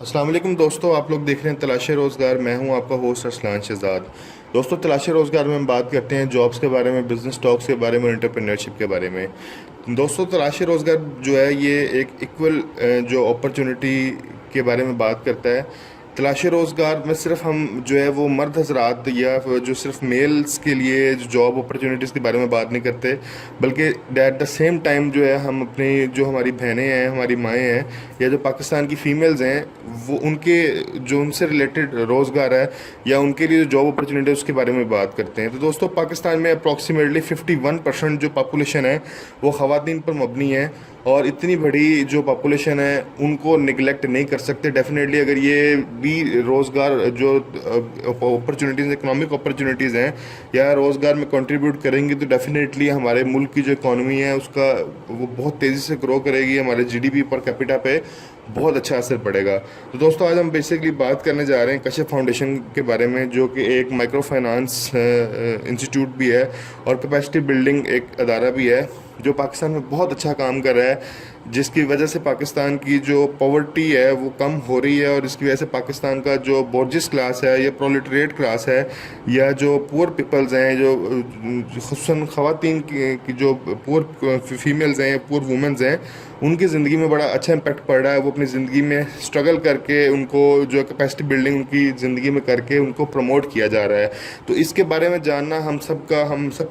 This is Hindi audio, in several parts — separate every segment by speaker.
Speaker 1: अस्सलाम वालेकुम दोस्तों, आप लोग देख रहे हैं तलाशे रोज़गार। मैं हूं आपका होस्ट अरसलान शहजाद। दोस्तों, तलाशे रोज़गार में हम बात करते हैं जॉब्स के बारे में, बिजनेस टॉक्स के बारे में, एंटरप्रेन्योरशिप के बारे में। दोस्तों, तलाशे रोज़गार जो है ये एक इक्वल जो अपॉर्चुनिटी के बारे में बात करता है। तलाशी रोज़गार में सिर्फ हम जो है वो मर्द हजरात या जो सिर्फ मेल्स के लिए जो जॉब अपॉर्चुनिटीज़ के बारे में बात नहीं करते, बल्कि एट द सेम टाइम जो है हम अपनी जो हमारी बहनें हैं, हमारी माएँ हैं, या जो पाकिस्तान की फ़ीमेल्स हैं, वो उनके जो उनसे रिलेटेड रोज़गार है या उनके लिए जो जॉब अपॉर्चुनिटी है उसके बारे में बात करते हैं। तो दोस्तों, पाकिस्तान में अप्रॉक्सीमेटली 51% जो पॉपुलेशन है वो ख़वातीन पर मबनी है, और इतनी बड़ी जो पॉपुलेशन है उनको निगलेक्ट नहीं कर सकते। डेफिनेटली अगर ये भी रोज़गार जो अपॉर्चुनिटीज़, इकोनॉमिक अपॉर्चुनिटीज़ हैं या रोज़गार में कंट्रीब्यूट करेंगी, तो डेफिनेटली हमारे मुल्क की जो इकॉनमी है उसका वो बहुत तेज़ी से ग्रो करेगी। हमारे जीडीपी पर कैपिटा पे बहुत अच्छा असर पड़ेगा। तो दोस्तों, आज हम बेसिकली बात करने जा रहे हैं कशिफ फाउंडेशन के बारे में, जो कि एक माइक्रो फाइनेंस इंस्टीट्यूट भी है और कैपेसिटी बिल्डिंग एक अदारा भी है, जो पाकिस्तान में बहुत अच्छा काम कर रहा है, जिसकी वजह से पाकिस्तान की जो पॉवर्टी है वो कम हो रही है, और इसकी वजह से पाकिस्तान का जो बोर्जिस क्लास है या प्रोलेटरिएट क्लास है या जो पुअर पीपल्स हैं, जो खुसूसन ख़वातीन की जो पुअर फीमेल्स हैं, पुअर वुमेंस हैं, उनकी ज़िंदगी में बड़ा अच्छा इम्पेक्ट पड़ रहा है। वो अपनी ज़िंदगी में स्ट्रगल करके उनको जो कैपेसिटी बिल्डिंग उनकी ज़िंदगी में करके उनको प्रमोट किया जा रहा है। तो इसके बारे में जानना हम सब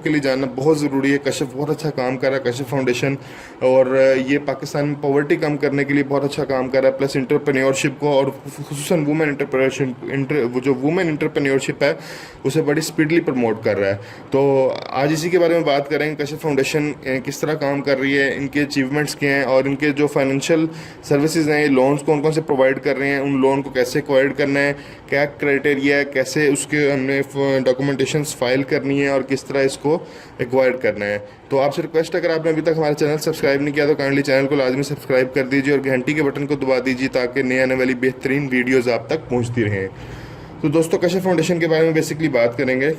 Speaker 1: के लिए जानना बहुत ज़रूरी है। कशिफ बहुत अच्छा काम कर रहा है, कशिफ फाउंडेशन, और ये पाकिस्तान में पॉवर्टी कम करने के लिए बहुत अच्छा काम कर रहा है, प्लस इंटरप्रेन्योरशिप को और खुसूसन वुमेन इंटरप्रेन्योरशिप, वो जो वुमेन इंटरप्रेन्योरशिप है उसे बड़ी स्पीडली प्रमोट कर रहा है। तो आज इसी के बारे में बात करेंगे, कशिफ फाउंडेशन किस तरह काम कर रही है, इनके अचीवमेंट्स क्या हैं, और इनके जो फाइनेंशियल सर्विसेज हैं, लोन्स कौन कौन से प्रोवाइड कर रहे हैं, उन लोन को कैसे एक्वायर्ड करना है, क्या क्राइटेरिया है, कैसे उसके हमने डॉक्यूमेंटेशंस फाइल करनी है और किस तरह इसको एक्वायर्ड करना है। तो आपसे रिक्वेस्ट है, अगर आपने अभी तक हमारे चैनल सब्सक्राइब नहीं किया तो काइंडली चैनल को लाजमी सब्सक्राइब कर दीजिए और घंटी के बटन को दबा दीजिए, ताकि नए आने वाली बेहतरीन वीडियोज़ आप तक पहुँचती रहें। तो दोस्तों, कशिफ फाउंडेशन के बारे में बेसिकली बात करेंगे।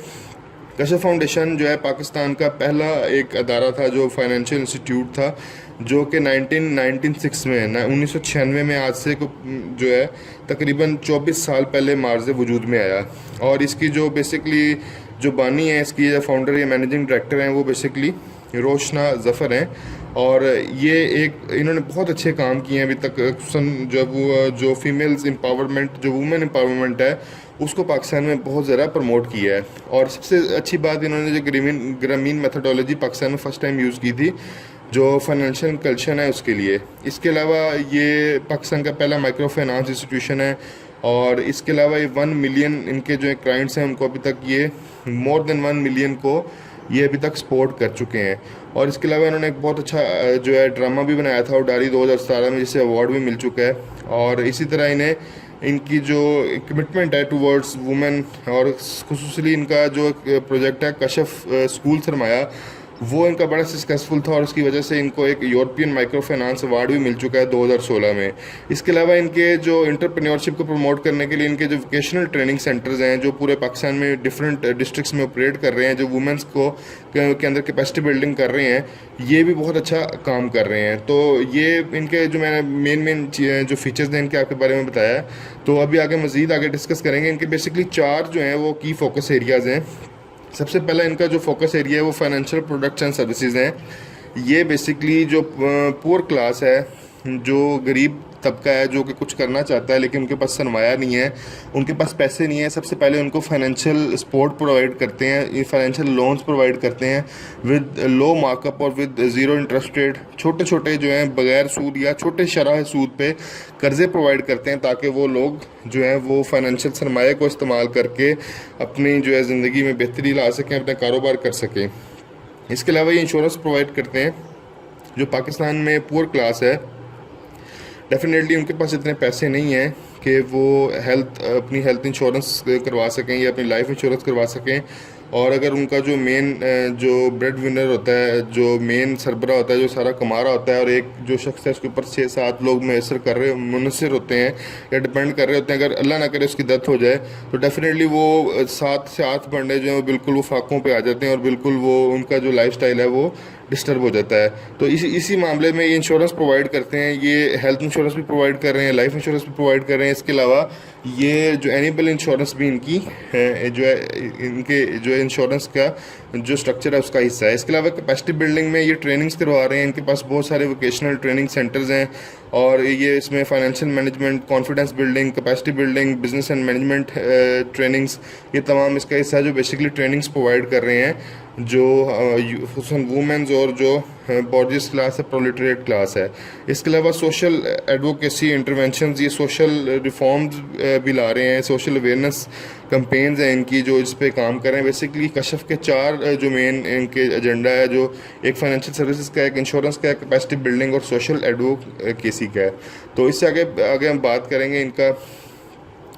Speaker 1: कशिफ फाउंडेशन जो है पाकिस्तान का पहला एक अदारा था, जो फाइनेंशियल इंस्टीट्यूट था, जो कि 1996 में 1996 में आज से जो है तकरीबन 24 साल पहले मार्ज़ वजूद में आया। और इसकी जो बेसिकली जो बानी है, इसकी जो फाउंडर या मैनेजिंग डायरेक्टर हैं, वो बेसिकली रोशना ज़फ़र हैं। और ये इन्होंने बहुत अच्छे काम किए हैं अभी तक। जब जो फीमेल्स एम्पावरमेंट, जो वुमेन एम्पावरमेंट है, उसको पाकिस्तान में बहुत ज़्यादा प्रमोट किया है। और सबसे अच्छी बात, इन्होंने जो ग्रामीण मेथडोलॉजी पाकिस्तान में फ़र्स्ट टाइम यूज़ की थी, जो फाइनेंशियल कल्चर है उसके लिए। इसके अलावा ये पाकिस्तान का पहला माइक्रो फाइनेंस इंस्टीट्यूशन है, और इसके अलावा ये 1 मिलियन इनके जो क्लाइंट्स हैं उनको अभी तक ये मोर देन 1 मिलियन को ये अभी तक सपोर्ट कर चुके हैं। और इसके अलावा इन्होंने एक बहुत अच्छा जो है ड्रामा भी बनाया था उडारी 2017 में, जिसे अवार्ड भी मिल चुका है। और इसी तरह इन्हें इनकी जो कमिटमेंट है टूवर्ड्स वुमेन, और खुसूसली इनका जो प्रोजेक्ट है कशिफ स्कूल सरमाया, वो इनका बड़ा सक्सेसफुल था, और उसकी वजह से इनको एक यूरोपियन माइक्रो फाइनेंस अवार्ड भी मिल चुका है 2016 में। इसके अलावा इनके जो एंटरप्रेन्योरशिप को प्रमोट करने के लिए इनके जो वोकेशनल ट्रेनिंग सेंटर्स हैं, जो पूरे पाकिस्तान में डिफरेंट डिस्ट्रिक्ट्स में ऑपरेट कर रहे हैं, जो वुमेंस को के अंदर कैपेसिटी बिल्डिंग कर रहे हैं, ये भी बहुत अच्छा काम कर रहे हैं। तो ये इनके जो मैंने मेन जो फीचर्स हैं इनके आपके बारे में बताया है। तो अभी मज़ीद आगे डिस्कस करेंगे। इनके बेसिकली 4 जो हैं वो की फोकस एरियाज़ हैं। सबसे पहला इनका जो फोकस एरिया है वो फाइनेंशियल प्रोडक्ट्स एंड सर्विसेज हैं। ये बेसिकली जो पुअर क्लास है, जो गरीब तबका है, जो कि कुछ करना चाहता है लेकिन उनके पास सरमाया नहीं है, उनके पास पैसे नहीं है, सबसे पहले उनको फाइनेंशियल सपोर्ट प्रोवाइड करते हैं, ये फाइनेंशियल लोन्स प्रोवाइड करते हैं विद लो मार्कअप और विद ज़ीरो इंटरेस्ट रेट। छोटे छोटे जो हैं बग़ैर सूद या छोटे शरह सूद पे कर्ज़े प्रोवाइड करते हैं, ताकि वो लोग जो हैं वो फाइनेंशियल सरमाए को इस्तेमाल करके अपनी जो है ज़िंदगी में बेहतरी ला सकें, अपना कारोबार कर सकें। इसके अलावा ये इंश्योरेंस प्रोवाइड करते हैं। जो पाकिस्तान में पुअर क्लास है, डेफिनेटली उनके पास इतने पैसे नहीं हैं कि वो अपनी हेल्थ इंश्योरेंस करवा सकें या अपनी लाइफ इंश्योरेंस करवा सकें। और अगर उनका जो मेन जो ब्रेड विनर होता है, जो मेन सरबरा होता है, जो सारा कमा रहा होता है, और एक जो शख्स है उसके ऊपर 6-7 लोग मुनसर होते हैं या डिपेंड कर रहे होते हैं, अगर अल्लाह ना करे उसकी डेथ हो जाए, तो डेफिनेटली वो 7 से 8 बंदे जो हैं वो बिल्कुल वो फाकों पे आ जाते हैं, और बिल्कुल वो उनका जो लाइफस्टाइल है वो डिस्टर्ब हो जाता है। तो इसी मामले में ये इंश्योरेंस प्रोवाइड करते हैं, ये हेल्थ इंश्योरेंस भी प्रोवाइड कर रहे हैं, लाइफ इंश्योरेंस भी प्रोवाइड कर रहे हैं। इसके अलावा ये जो एनिमल इंश्योरेंस भी इनकी जो है, इनके जो है इंश्योरेंस का जो स्ट्रक्चर है उसका हिस्सा है। इसके अलावा कैपेसिटी बिल्डिंग में ये ट्रेनिंग्स करवा रहे हैं, इनके पास बहुत सारे वोकेशनल ट्रेनिंग सेंटर्स हैं और ये इसमें financial management, confidence building, capacity building, business and management trainings, ये तमाम इसका हिस्सा है जो बेसिकली ट्रेनिंग्स प्रोवाइड कर रहे हैं, जो वुमेन्स और जो बॉर्जियस क्लास है, प्रोलेटरिएट क्लास है। इसके अलावा सोशल एडवोकेसी इंटरवेंशंस, ये सोशल रिफॉर्म्स भी ला रहे हैं, सोशल अवेयरनेस कंपेन्स हैं इनकी जो इस पे काम कर रहे हैं। बेसिकली कशफ के 4 जो मेन इनके एजेंडा है, जो एक फाइनेंशियल सर्विसेज का, एक इंश्योरेंस का, कैपेसिटी बिल्डिंग और सोशल एडवोकेसी का है। तो इससे आगे हम बात करेंगे इनका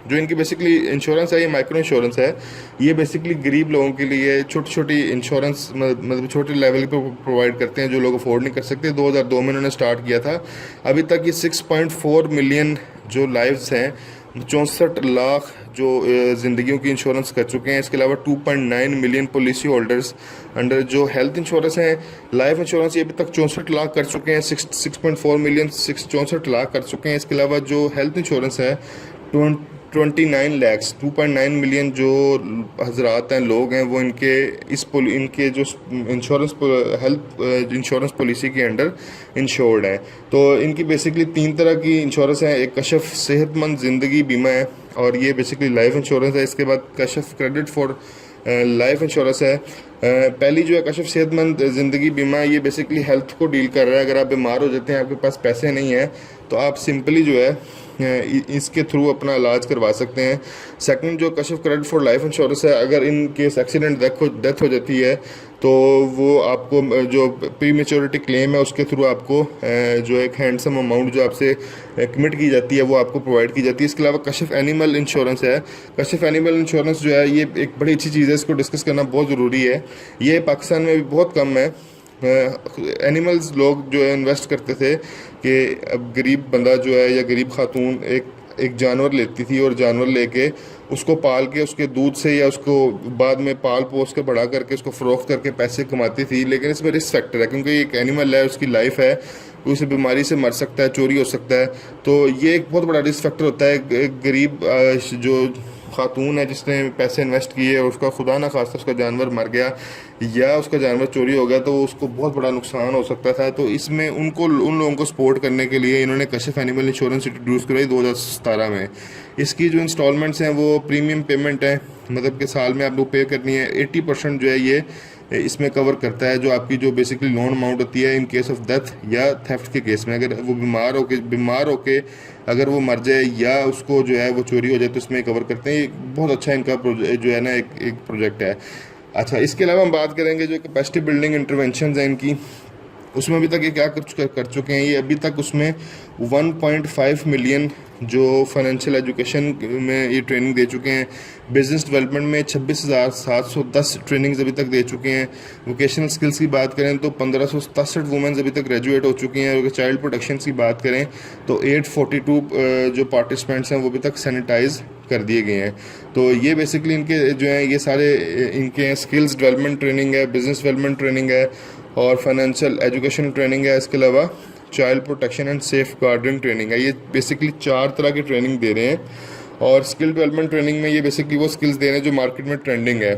Speaker 1: जो इनकी बेसिकली इंश्योरेंस है, ये माइक्रो इंश्योरेंस है। ये बेसिकली गरीब लोगों के लिए छोटी छोटी इंश्योरेंस मतलब छोटे लेवल पे प्रोवाइड करते हैं जो लोग अफोर्ड नहीं कर सकते। 2002 में इन्होंने स्टार्ट किया था। अभी तक ये 6.4 मिलियन जो लाइव्स हैं, 64 लाख जो ज़िंदगियों की इंश्योरेंस कर चुके हैं। इसके अलावा 2.9 मिलियन पॉलिसी होल्डर्स अंडर जो हेल्थ इंश्योरेंस हैं, लाइफ इंश्योरेंस ये अभी तक 64 लाख कर चुके हैं। 6.4 मिलियन 64 लाख कर चुके हैं। इसके अलावा जो हेल्थ इंश्योरेंस है 29 लैक्स 2.9 मिलियन जो हजरात हैं, लोग हैं, वो इनके जो इंश्योरेंस हेल्थ इंश्योरेंस पॉलिसी के अंडर इंश्योर्ड हैं। तो इनकी बेसिकली 3 तरह की इंश्योरेंस है। एक कशफ सेहतमंद ज़िंदगी बीमा है और ये बेसिकली लाइफ इंश्योरेंस है। इसके बाद Kashaf credit for life insurance है। पहली जो है कशफ सेहतमंद ज़िंदगी बीमा, ये बेसिकली हेल्थ को डील कर रहा है। अगर आप बीमार हो जाते हैं, आपके पास पैसे नहीं हैं, तो आप सिंपली जो है इसके थ्रू अपना इलाज करवा सकते हैं। सेकंड जो Kashaf credit for life insurance है, अगर इन केस एक्सीडेंट डेथ हो जाती है तो वो आपको जो प्री मेच्योरिटी क्लेम है उसके थ्रू आपको जो एक हैंडसम अमाउंट जो आपसे कमिट की जाती है वो आपको प्रोवाइड की जाती है। इसके अलावा कशफ एनिमल इंश्योरेंस है। कशफ एनिमल इंश्योरेंस जो है ये एक बड़ी अच्छी चीज़ है, इसको डिस्कस करना बहुत ज़रूरी है। ये पाकिस्तान में भी बहुत कम है। एनिमल्स लोग जो है इन्वेस्ट करते थे कि अब गरीब बंदा जो है या गरीब खातून एक जानवर लेती थी और जानवर लेके उसको पाल के उसके दूध से या उसको बाद में पाल पोस के बड़ा करके उसको फ़रोख्त करके पैसे कमाती थी। लेकिन इसमें रिस्क फैक्टर है क्योंकि एक एनिमल है, उसकी लाइफ है, उसे बीमारी से मर सकता है, चोरी हो सकता है। तो ये एक बहुत बड़ा रिस्क फैक्टर होता है। एक गरीब जो खातून है जिसने पैसे इन्वेस्ट किए और उसका खुदा ना खास्ता उसका जानवर मर गया या उसका जानवर चोरी हो गया तो उसको बहुत बड़ा नुकसान हो सकता था। तो इसमें उन लोगों को सपोर्ट करने के लिए इन्होंने कशफ एनिमल इंश्योरेंस इंट्रोड्यूस कराई 2017 में। इसकी जो इंस्टॉलमेंट्स हैं वो प्रीमियम पेमेंट है, मतलब कि साल में आपको पे करनी है। 80% जो है ये इसमें कवर करता है जो आपकी जो बेसिकली लोन अमाउंट होती है इन केस ऑफ डेथ या थेफ्ट के केस में। अगर वो बीमार होके अगर वो मर जाए या उसको जो है वो चोरी हो जाए तो इसमें कवर करते हैं। ये बहुत अच्छा इनका जो है ना एक प्रोजेक्ट है। अच्छा, इसके अलावा हम बात करेंगे जो कैपेसिटी बिल्डिंग इंटरवेंशन है इनकी, उसमें अभी तक ये क्या कर चुके हैं। ये अभी तक उसमें 1.5 मिलियन जो फाइनेंशियल एजुकेशन में ये ट्रेनिंग दे चुके हैं। बिजनेस डेवलपमेंट में 26,710 ट्रेनिंग्स अभी तक दे चुके हैं। वोकेशनल स्किल्स की बात करें तो 1567 वुमेन्स अभी तक ग्रेजुएट हो चुकी हैं। और चाइल्ड प्रोटेक्शन की बात करें तो 842 जो पार्टिसिपेंट्स हैं वो अभी तक सैनिटाइज कर दिए गए हैं। तो ये बेसिकली इनके जो हैं ये सारे इनके स्किल्स डेवलपमेंट ट्रेनिंग है, बिजनेस डेवलपमेंट ट्रेनिंग है और फाइनेंशियल एजुकेशन ट्रेनिंग है। इसके अलावा child protection and safe gardening training है। ये बेसिकली 4 तरह की ट्रेनिंग दे रहे हैं। और स्किल डेवलपमेंट ट्रेनिंग में ये बेसिकली वो स्किल्स दे रहे हैं जो मार्केट में ट्रेंडिंग है।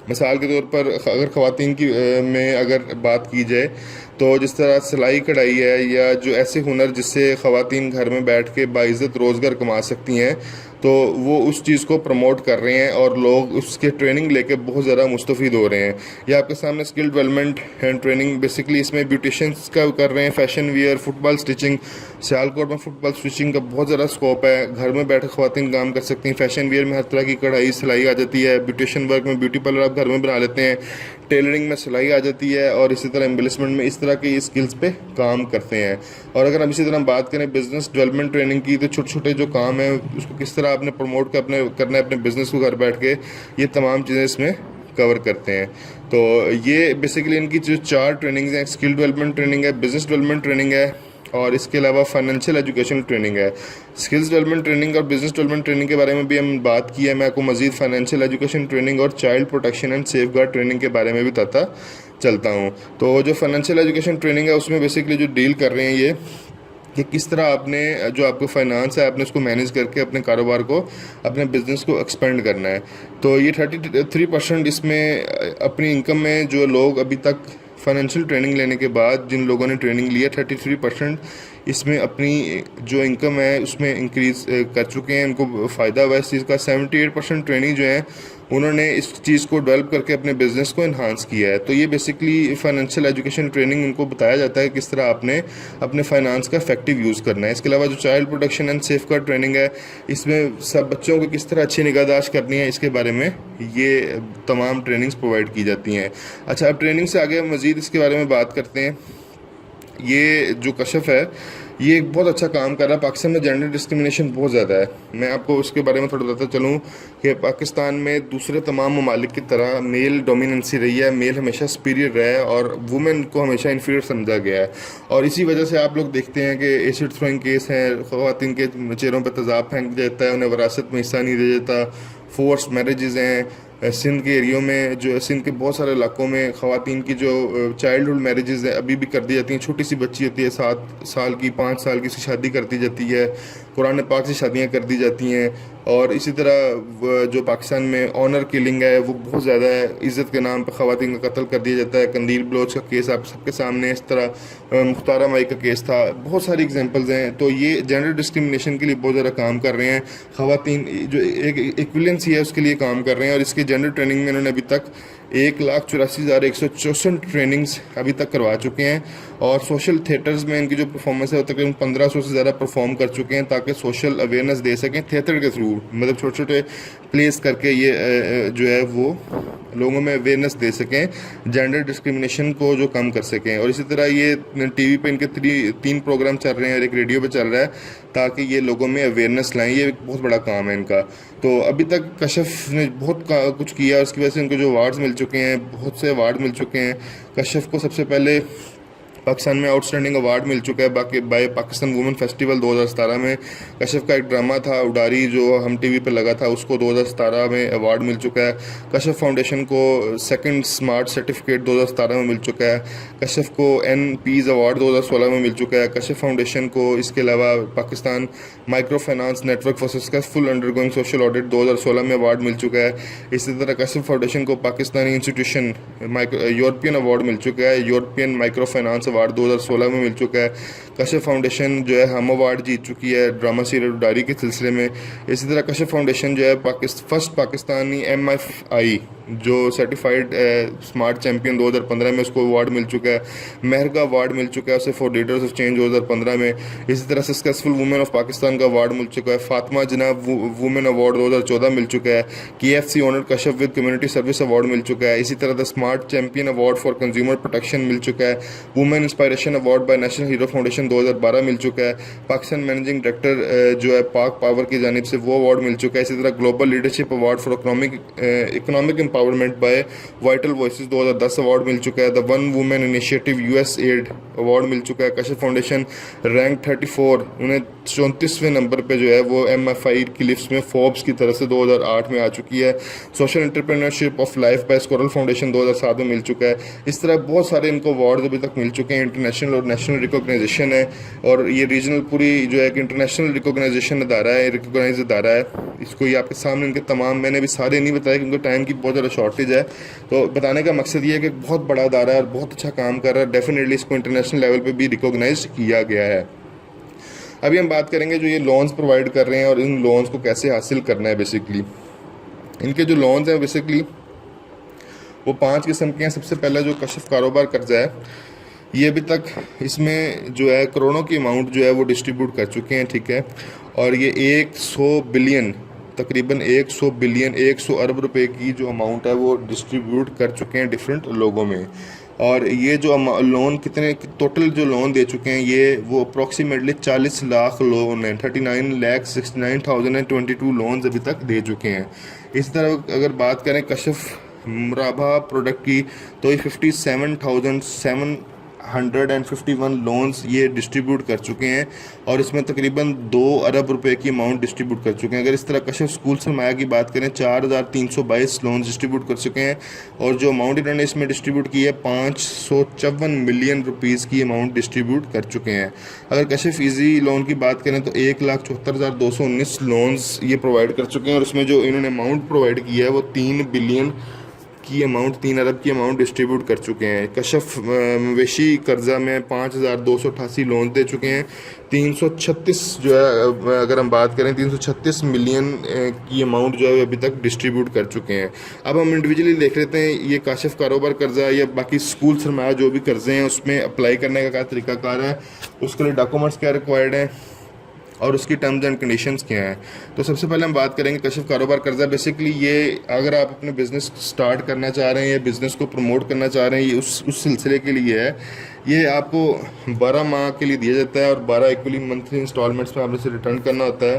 Speaker 1: मिसाल के तौर पर अगर ख़वातीन की में अगर बात की जाए तो जिस तरह सिलाई कढ़ाई है या जो ऐसे हुनर जिससे ख़वातीन घर में बैठ के बाइज़्ज़त रोज़गार कमा सकती हैं, तो वो उस चीज़ को प्रमोट कर रहे हैं और लोग उसके ट्रेनिंग लेके बहुत ज़्यादा मुस्तफ़ीद हो रहे हैं। ये आपके सामने skill development and training basically इसमें ब्यूटिशियंस का कर रहे हैं, fashion wear, football stitching. Sialkot में फुटबॉल स्टिचिंग का बहुत ज़्यादा स्कोप है। घर में बैठे ख़वातीन काम कर सकती हैं। फैशन वियर में हर तरह की कढ़ाई सिलाई आ जाती है। ब्यूटिशियन वर्क में ब्यूटी पार्लर आप घर में बना लेते हैं। टेलरिंग में सिलाई आ जाती है और इसी तरह एम्बेलिशमेंट में इस तरह की स्किल्स पे काम करते हैं। और अगर हम इसी तरह बात करें बिजनेस डेवलपमेंट ट्रेनिंग की तो छोटे छोटे जो काम है उसको किस तरह आपने प्रमोट करना है अपने बिजनेस को घर बैठ के, ये तमाम चीज़ें इसमें कवर करते हैं। तो ये बेसिकली इनकी जो 4 ट्रेनिंग्स हैं, स्किल डेवलपमेंट ट्रेनिंग है, बिजनेस डेवलपमेंट ट्रेनिंग है और इसके अलावा फाइनेंशियल एजुकेशन ट्रेनिंग है। स्किल्स डेवलपमेंट ट्रेनिंग और बिजनेस डेवलपमेंट ट्रेनिंग के बारे में भी हम बात की है। मैं आपको मजीद फाइनेंशियल एजुकेशन ट्रेनिंग और child protection and safe guard training के बारे में भी बताता चलता हूँ। तो जो फाइनेंशियल एजुकेशन ट्रेनिंग है उसमें बेसिकली जो डील कर रहे हैं ये कि किस तरह आपने जो आपको फाइनेंस है आपने उसको मैनेज करके अपने कारोबार को, अपने बिजनेस को एक्सपेंड करना है। तो ये 33% इसमें अपनी इनकम में जो लोग अभी तक फाइनेंशियल ट्रेनिंग लेने के बाद जिन लोगों ने ट्रेनिंग लिया 33% इसमें अपनी जो इनकम है उसमें इंक्रीज कर चुके हैं, उनको फ़ायदा हुआ इस चीज़ का। 78% ट्रेनिंग जो है उन्होंने इस चीज़ को डेवलप करके अपने बिजनेस को इन्हांस किया है। तो ये बेसिकली फाइनेंशियल एजुकेशन ट्रेनिंग उनको बताया जाता है किस तरह आपने अपने फाइनेंस का इफेक्टिव यूज़ करना है। इसके अलावा जो child protection and safe guard training है इसमें सब बच्चों को किस तरह अच्छी निगहदाश्त करनी है इसके बारे में ये तमाम ट्रेनिंग्स प्रोवाइड की जाती हैं। अच्छा, अब ट्रेनिंग से आगे मज़ीद इसके बारे में बात करते हैं। ये जो कशफ है ये एक बहुत अच्छा काम कर रहा है। पाकिस्तान में जेंडर डिस्क्रिमिनेशन बहुत ज़्यादा है। मैं आपको उसके बारे में थोड़ा बताता चलूँ कि पाकिस्तान में दूसरे तमाम ममालिक की तरह मेल डोमिनेंसी रही है, मेल हमेशा सुपीरियर रहा है और वुमेन को हमेशा इन्फीरियर समझा गया है। और इसी वजह से आप लोग देखते हैं कि एसिड थ्रोइंग केस हैं, ख़वातीन के चेहरों पर तेज़ाब फेंक जाता है, उन्हें वरासत में हिस्सा नहीं दिया जाता, फोर्स मैरिजेज़ हैं। सिंध के एरियो में जो सिंध के बहुत सारे इलाकों में ख़वातीन की जो चाइल्डहुड मैरिजेज़ हैं अभी भी कर दी जाती हैं। छोटी सी बच्ची होती है 7 साल की, 5 साल की, उसकी शादी कर दी जाती है, कुरान पाक से शादियाँ कर दी जाती हैं। और इसी तरह जो पाकिस्तान में ऑनर किलिंग है वो बहुत ज़्यादा है, इज़्ज़त के नाम पर ख़वातीन का कत्ल कर दिया जाता है। कंदील बलोच का केस आप सबके सामने, इस तरह मुख्तारा माई का केस था, बहुत सारी एग्जांपल्स हैं। तो ये जेंडर डिस्क्रिमिनेशन के लिए बहुत ज़्यादा काम कर रहे हैं। ख़वातीन जो एक इक्विलेंसी है उसके लिए काम कर रहे हैं और इसकी जेंडर ट्रेनिंग में इन्होंने अभी तक 1,84,164 ट्रेनिंग्स अभी तक करवा चुके हैं। और सोशल थिएटर्स में इनकी जो परफॉर्मेंस है वो तकरीबन 1500 से ज़्यादा परफॉर्म कर चुके हैं ताकि सोशल अवेयरनेस दे सकें थिएटर के थ्रू, मतलब छोटे छोटे प्लेस करके ये जो है वो लोगों में अवेयरनेस दे सकें, जेंडर डिस्क्रिमिनेशन को जो कम कर सकें। और इसी तरह ये टीवी पे इनके 3 प्रोग्राम चल रहे हैं और एक रेडियो पे चल रहा है ताकि ये लोगों में अवेयरनेस लाएं। ये एक बहुत बड़ा काम है इनका। तो अभी तक कशफ ने बहुत कुछ किया, उसकी वजह से इनको जो अवार्ड्स मिल चुके हैं, बहुत से अवार्ड मिल चुके हैं। कशफ को सबसे पहले पाकिस्तान में आउटस्टैंडिंग अवार्ड मिल चुका है बाकी बाय पाकिस्तान वुमेन फेस्टिवल 2017 में। कशफ का एक ड्रामा था उडारी जो हम टीवी पे लगा था, उसको 2017 में अवार्ड मिल चुका है। कशफ फाउंडेशन को सेकंड स्मार्ट सर्टिफिकेट 2017 में मिल चुका है। कशफ को NPs अवार्ड 2016 में मिल चुका है। कशफ फाउंडेशन को इसके अलावा Pakistan micro finance network for successful undergoing social audit 2016 में अवार्ड मिल चुका है। इसी तरह कशफ फाउंडेशन को पाकिस्तानी इंस्टीट्यूशन यूरोपियन अवार्ड मिल चुका है, यूरोपियन माइक्रो फाइनेंस अवार्ड 2016 में मिल चुका है। कशफ फाउंडेशन जो है हम अवार्ड जीत चुकी है ड्रामा सीरियल उडारी के सिलसिले में। इसी तरह कशफ फाउंडेशन जो है फर्स्ट पाकिस्तानी MFI जो सर्टिफाइड स्मार्ट चैम्पियन 2015 में उसको अवार्ड मिल चुका है। महर का अवार्ड मिल चुका है उसे फॉर लीडर्स ऑफ चेंज 2015 में। इसी तरह सक्सेसफुल वुमेन ऑफ पाकिस्तान का अवार्ड मिल चुका है। फातिमा जनाब वुमेन अवार्ड 2014 मिल चुका है। KFC honour Kashf with community service award मिल चुका है। इसी तरह the smart champion award for consumer protection मिल चुका है। Women inspiration award by national hero foundation 2012 मिल चुका है। पाकिस्तान मैनेजिंग डायरेक्टर जो है पाक पावर की जानिब से वो अवार्ड मिल चुका है। इसी तरह global leadership award for economic empowerment by vital voices 2010 award मिल चुका है। The one women initiative USAID award मिल चुका है। कशफ फाउंडेशन रैंक 34 उन्हें 34वें नंबर पे जो है वो MFI की लिस्ट में फोर्ब्स की तरफ से 2008 में आ चुकी है। Social entrepreneurship of life by Skoll foundation 2007 में मिल चुका है। इस तरह बहुत सारे इनको अवार्ड अभी तक मिल चुके हैं। इंटरनेशनल और नेशनल रिकॉग्नाइजेशन है और ये रीजनल पूरी जो है कि इंटरनेशनल रिकॉग्नाइजेशन अदारा है, रिकॉग्नाइज अदारा है। इसको ये आपके सामने इनके तमाम, मैंने भी सारे नहीं बताया क्योंकि टाइम की बहुत ज़्यादा शॉर्टेज है, तो बताने का मकसद ये है कि बहुत बड़ा अदारा है और बहुत अच्छा काम कर रहा है। डेफिनेटली इसको इंटरनेशनल लेवल पे भी रिकॉग्नाइज किया गया है। अभी हम बात करेंगे जो ये लोन्स प्रोवाइड कर रहे हैं और इन लोन्स को कैसे हासिल करना है। बेसिकली इनके जो लोन्स हैं बेसिकली वो 5 किस्म के हैं। सबसे पहला जो कशफ कारोबार कर्जा है, ये अभी तक इसमें जो है करोड़ों की अमाउंट जो है वो डिस्ट्रीब्यूट कर चुके हैं, ठीक है। और ये 100 बिलियन, तकरीबन 100 बिलियन 100 अरब रुपए की जो अमाउंट है वो डिस्ट्रीब्यूट कर चुके हैं डिफरेंट लोगों में। और ये जो लोन कितने टोटल जो लोन दे चुके हैं ये वो अप्रॉक्सीमेटली 40 लाख लोन हैं, 39,69,022 लोन्स अभी तक दे चुके हैं। इस तरह अगर बात करें कशफ मुराबा प्रोडक्ट की तो ये 57,700 151 लोन्स ये डिस्ट्रीब्यूट कर चुके हैं और इसमें तकरीबन 2 अरब रुपए की अमाउंट डिस्ट्रीब्यूट कर चुके हैं। अगर इस तरह कशिफ स्कूल सरमाया की बात करें 4322 लोन डिस्ट्रीब्यूट कर चुके हैं और जो अमाउंट इन्होंने इसमें डिस्ट्रीब्यूट की है 554 मिलियन रुपीज़ की अमाउंट डिस्ट्रीब्यूट कर चुके हैं। अगर कशिफ ईजी लोन की बात करें तो 1,74,219 लोन्स ये प्रोवाइड कर चुके हैं और उसमें जो इन्होंने अमाउंट प्रोवाइड किया है वो 3 बिलियन की अमाउंट 3 अरब की अमाउंट डिस्ट्रीब्यूट कर चुके हैं। कशफ मवेशी कर्जा में 5,288 लोन दे चुके हैं। 336 जो है अगर हम बात करें 336 मिलियन की अमाउंट जो है अभी तक डिस्ट्रीब्यूट कर चुके हैं। अब हम इंडिविजुअली देख लेते हैं ये काशिफ कारोबार कर्जा या बाकी स्कूल सरमाया जो भी कर्जे हैं उसमें अप्लाई करने का क्या तरीकाकार है, उसके लिए डॉक्यूमेंट्स क्या रिक्वायर्ड हैं और उसकी टर्म्स एंड कंडीशंस क्या हैं। तो सबसे पहले हम बात करेंगे कशिफ कारोबार कर्जा। बेसिकली ये अगर आप अपने बिज़नेस स्टार्ट करना चाह रहे हैं या बिज़नेस को प्रमोट करना चाह रहे हैं ये उस सिलसिले के लिए है। ये आपको 12 माह के लिए दिया जाता है और 12 इक्वली मंथली इंस्टॉलमेंट्स में आपने इसे रिटर्न करना होता है।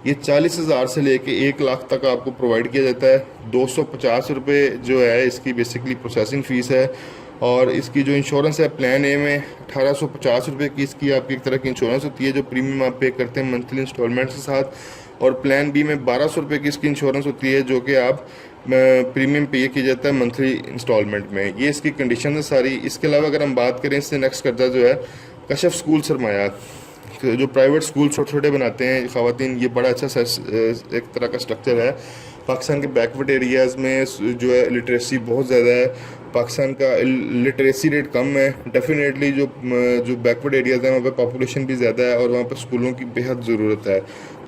Speaker 1: ये 40,000 से लेके 1 लाख तक आपको प्रोवाइड किया जाता है। 250 रुपये जो है इसकी बेसिकली प्रोसेसिंग फ़ीस है और इसकी जो इंश्योरेंस है प्लान ए में 1850 रुपये की इसकी आपकी एक तरह की इंश्योरेंस होती है जो प्रीमियम आप पे करते हैं मंथली इंस्टॉलमेंट्स के साथ। और प्लान बी में 1200 रुपये की इसकी इंश्योरेंस होती है जो कि आप प्रीमियम पे किया जाता है मंथली इंस्टॉलमेंट में। ये इसकी कंडीशन है सारी। इसके अलावा अगर हम बात करें इससे नेक्स्ट कर्जा जो है कशिफ स्कूल सरमाया, जो प्राइवेट स्कूल छोटे छोटे बनाते हैं ख़वातीन, ये बड़ा अच्छा एक तरह का स्ट्रक्चर है। पाकिस्तान के बैकवर्ड एरियाज़ में जो है लिटरेसी बहुत ज़्यादा है, पाकिस्तान का लिटरेसी रेट कम है। डेफिनेटली जो बैकवर्ड एरियाज़ हैं वहाँ पे पॉपुलेशन भी ज़्यादा है और वहाँ पर स्कूलों की बेहद ज़रूरत है।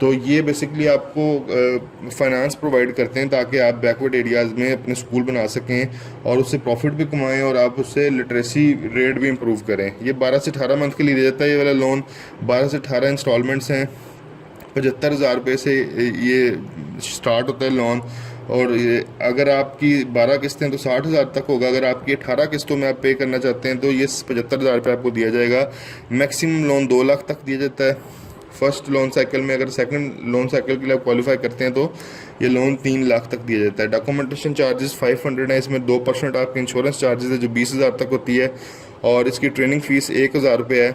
Speaker 1: तो ये बेसिकली आपको फाइनेंस प्रोवाइड करते हैं ताकि आप बैकवर्ड एरियाज़ में अपने स्कूल बना सकें और उससे प्रॉफिट भी कमाएं और आप उससे लिटरेसी रेट भी इम्प्रूव करें। ये 12 से 18 मंथ के लिए दिया जाता है ये वाला लोन। 12 से 18 इंस्टॉलमेंट्स हैं। 75,000 रुपये से ये स्टार्ट होता है लोन और अगर आपकी 12 किस्तें तो 60,000 तक होगा। अगर आपकी 18 किस्तों में आप पे करना चाहते हैं तो ये 75,000 रुपये आपको दिया जाएगा। मैक्सिमम लोन 2 लाख तक दिया जाता है फर्स्ट लोन साइकिल में। अगर सेकंड लोन साइकिल के लिए आप क्वालिफाई करते हैं तो ये लोन 3 लाख तक दिया जाता है। डॉक्यूमेंटेशन चार्जेस 500 है, इसमें 2% आपके इंश्योरेंस चार्जेस है जो 20,000 तक होती है और इसकी ट्रेनिंग फ़ीस 1,000 रुपये है,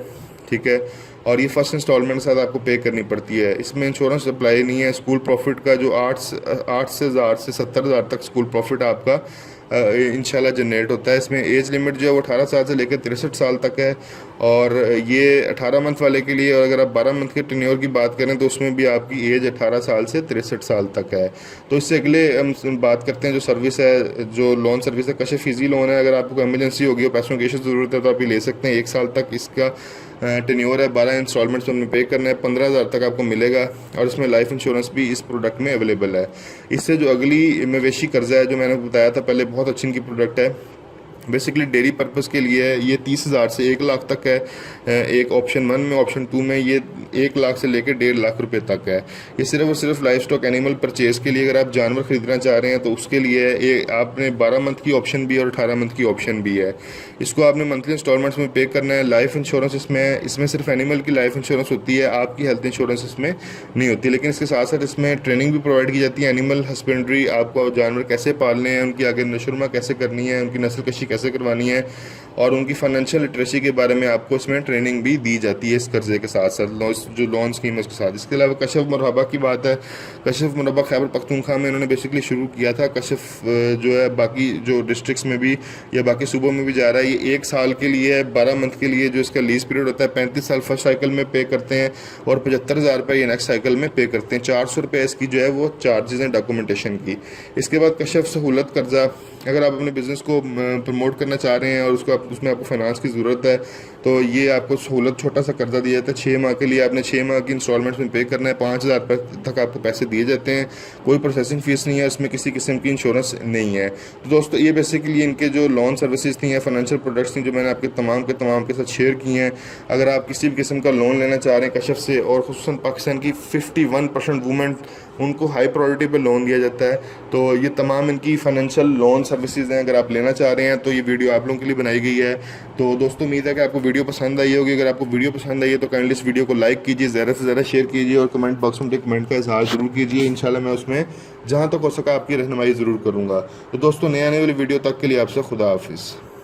Speaker 1: ठीक है। और ये फर्स्ट इंस्टॉलमेंट के साथ आपको पे करनी पड़ती है। इसमें इंश्योरेंस अप्लाई नहीं है। स्कूल प्रॉफिट का जो 8 से 70,000 तक स्कूल प्रॉफिट आपका इंशाल्लाह जनरेट होता है। इसमें एज लिमिट जो है वो 18 साल से लेकर 63 साल तक है और ये 18 मंथ वाले के लिए। और अगर आप 12 मंथ के टेन्योर की बात करें तो उसमें भी आपकी एज 18 साल से 63 साल तक है। तो इससे अगले हम बात करते हैं जो सर्विस है, जो लोन सर्विस है कशिफ ईजी लोन है। अगर आपको इमरजेंसी होगी और पैसों की ज़रूरत है तो आप ये ले सकते हैं। 1 साल तक इसका टेन्योर है, 12 इंस्टॉलमेंट्स में पे करना है, 15,000 तक आपको मिलेगा और इसमें लाइफ इंश्योरेंस भी इस प्रोडक्ट में अवेलेबल है। इससे जो अगली मवेशी कर्जा है जो मैंने बताया था पहले, बहुत अच्छी इनकी प्रोडक्ट है। बेसिकली डेयरी पर्पज़ के लिए है। ये 30,000 से 1 लाख तक है एक ऑप्शन 1 में। ऑप्शन 2 में ये 1 लाख से लेकर 1.5 लाख रुपए तक है। ये सिर्फ और सिर्फ लाइफ स्टॉक एनिमल परचेज़ के लिए। अगर आप जानवर ख़रीदना चाह रहे हैं तो उसके लिए ये आपने 12 मंथ की ऑप्शन भी और 18 मंथ की ऑप्शन भी है। इसको आपने मंथली इंस्टॉलमेंट्स में पे करना है। लाइफ इंश्योरेंस इसमें सिर्फ एनिमल की लाइफ इंश्योरेंस होती है, आपकी हेल्थ इंश्योरेंस इसमें नहीं होती। लेकिन इसके साथ साथ इसमें ट्रेनिंग भी प्रोवाइड की जाती है। एनिमल हस्बेंड्री, आपको जानवर कैसे पालने हैं, उनकी आगे नशुरमा कैसे करनी है, उनकी नस्ल कशी कैसे करवानी है और उनकी फाइनेंशियल लिटरेसी के बारे में आपको इसमें ट्रेनिंग भी दी जाती है इस कर्जे के साथ साथ, जो लोन स्कीम है उसके साथ। इसके अलावा कशिफ मुरहबा की बात है। कशिफ मुरहबा खैबर पख्तूनख्वा में इन्होंने बेसिकली शुरू किया था। कशिफ जो है बाकी जो डिस्ट्रिक्ट्स में भी या बाकी सूबों में भी जा रहा है। ये 1 साल के लिए है, 12 मंथ के लिए जो इसका लीज पीरियड होता है। 35 साल फर्स्ट साइकिल में पे करते हैं और 75,000 रुपये ये नेक्स्ट साइकिल में पे करते हैं। 400 रुपये इसकी जो है वो चार्जेज हैं डॉक्यूमेंटेशन की। इसके बाद कशिफ सहूलत कर्जा, अगर आप अपने बिज़नेस को प्रमोट करना चाह रहे हैं और उसमें आपको फाइनेंस की ज़रूरत है तो ये आपको सहूलत छोटा सा कर्जा दिया जाता है 6 माह के लिए। आपने 6 माह की इंस्टॉलमेंट्स में पे करना है। 5,000 रुपये तक आपको पैसे दिए जाते हैं। कोई प्रोसेसिंग फ़ीस नहीं है, इसमें किसी किस्म की इंश्योरेंस नहीं है। तो दोस्तों ये बेसिकली इनके जो लोन सर्विसेज थी या फाइनेंशियल प्रोडक्ट्स थी जो मैंने आपके तमाम के साथ शेयर की हैं। अगर आप किसी भी किस्म का लोन लेना चाह रहे हैं कशिफ से, और खुसूसन पाकिस्तान की 51% वूमेन उनको हाई प्रायोरिटी पे लोन दिया जाता है। तो ये तमाम इनकी फाइनेंशियल लोन सर्विसेज हैं। अगर आप लेना चाह रहे हैं तो ये वीडियो आप लोगों के लिए बनाई गई है। तो दोस्तों उम्मीद है कि आपको वीडियो पसंद आई होगी। अगर आपको वीडियो पसंद आई है तो काइंडली इस वीडियो को लाइक कीजिए, ज़्यादा से ज़्यादा शेयर कीजिए और कमेंट बॉक्स में कमेंट का इजहार ज़रूर कीजिए। इंशाल्लाह मैं उसमें जहाँ तक हो सका आपकी रहनुमाई ज़रूर करूँगा। तो दोस्तों नए आने वाली वीडियो तक के लिए आपसे खुदा हाफिज़।